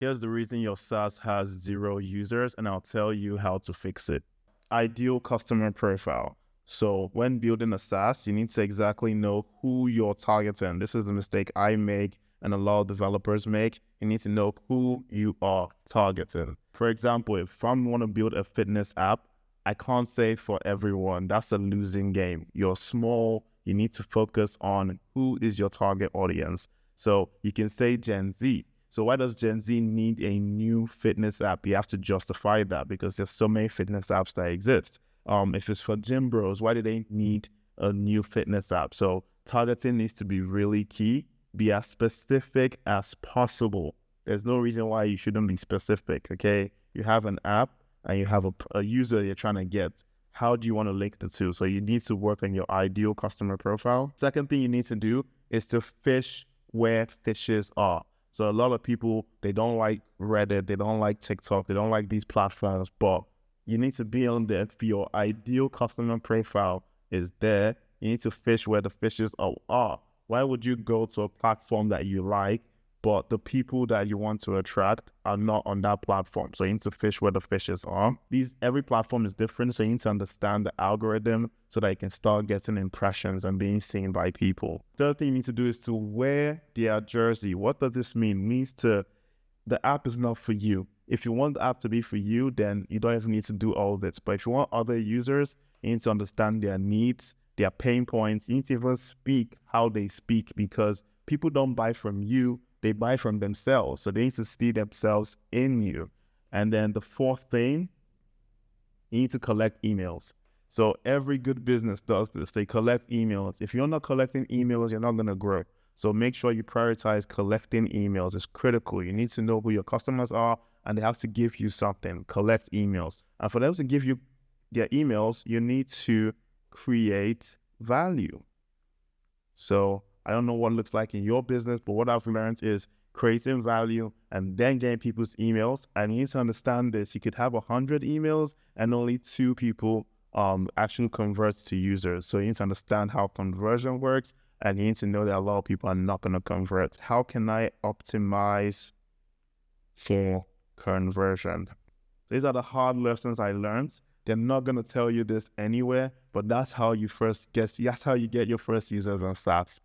Here's the reason your SaaS has 0 users, and I'll tell you how to fix it. Ideal customer profile. So when building a SaaS, you need to exactly know who you're targeting. This is the mistake I make and a lot of developers make. You need to know who you are targeting. For example, if I want to build a fitness app, I can't say for everyone. That's a losing game. You're small. You need to focus on who is your target audience. So you can say Gen Z. So why does Gen Z need a new fitness app? You have to justify that because there's so many fitness apps that exist. If it's for gym bros, why do they need a new fitness app? So targeting needs to be really key. Be as specific as possible. There's no reason why you shouldn't be specific, okay? You have an app and you have a user you're trying to get. How do you want to link the two? So you need to work on your ideal customer profile. Second thing you need to do is to fish where fishes are. So a lot of people, they don't like Reddit, they don't like TikTok, they don't like these platforms, but you need to be on there. If your ideal customer profile is there, you need to fish where the fishes are. Why would you go to a platform that you like, but the people that you want to attract are not on that platform? So you need to fish where the fishes are. Every platform is different, so you need to understand the algorithm so that you can start getting impressions and being seen by people. Third thing you need to do is to wear their jersey. What does this mean? It means the app is not for you. If you want the app to be for you, then you don't even need to do all this. But if you want other users, you need to understand their needs, their pain points. You need to even speak how they speak, because people don't buy from you, they buy from themselves. So they need to see themselves in you. And then the fourth thing, you need to collect emails. So every good business does this. They collect emails. If you're not collecting emails, you're not going to grow. So make sure you prioritize collecting emails. It's critical. You need to know who your customers are, and they have to give you something. Collect emails. And for them to give you their emails, you need to create value. So I don't know what it looks like in your business, but what I've learned is creating value and then getting people's emails. And you need to understand this. You could have 100 emails and only 2 people actually convert to users. So you need to understand how conversion works, and you need to know that a lot of people are not going to convert. How can I optimize for conversion? These are the hard lessons I learned. They're not going to tell you this anywhere, but that's how you get your first users on SaaS.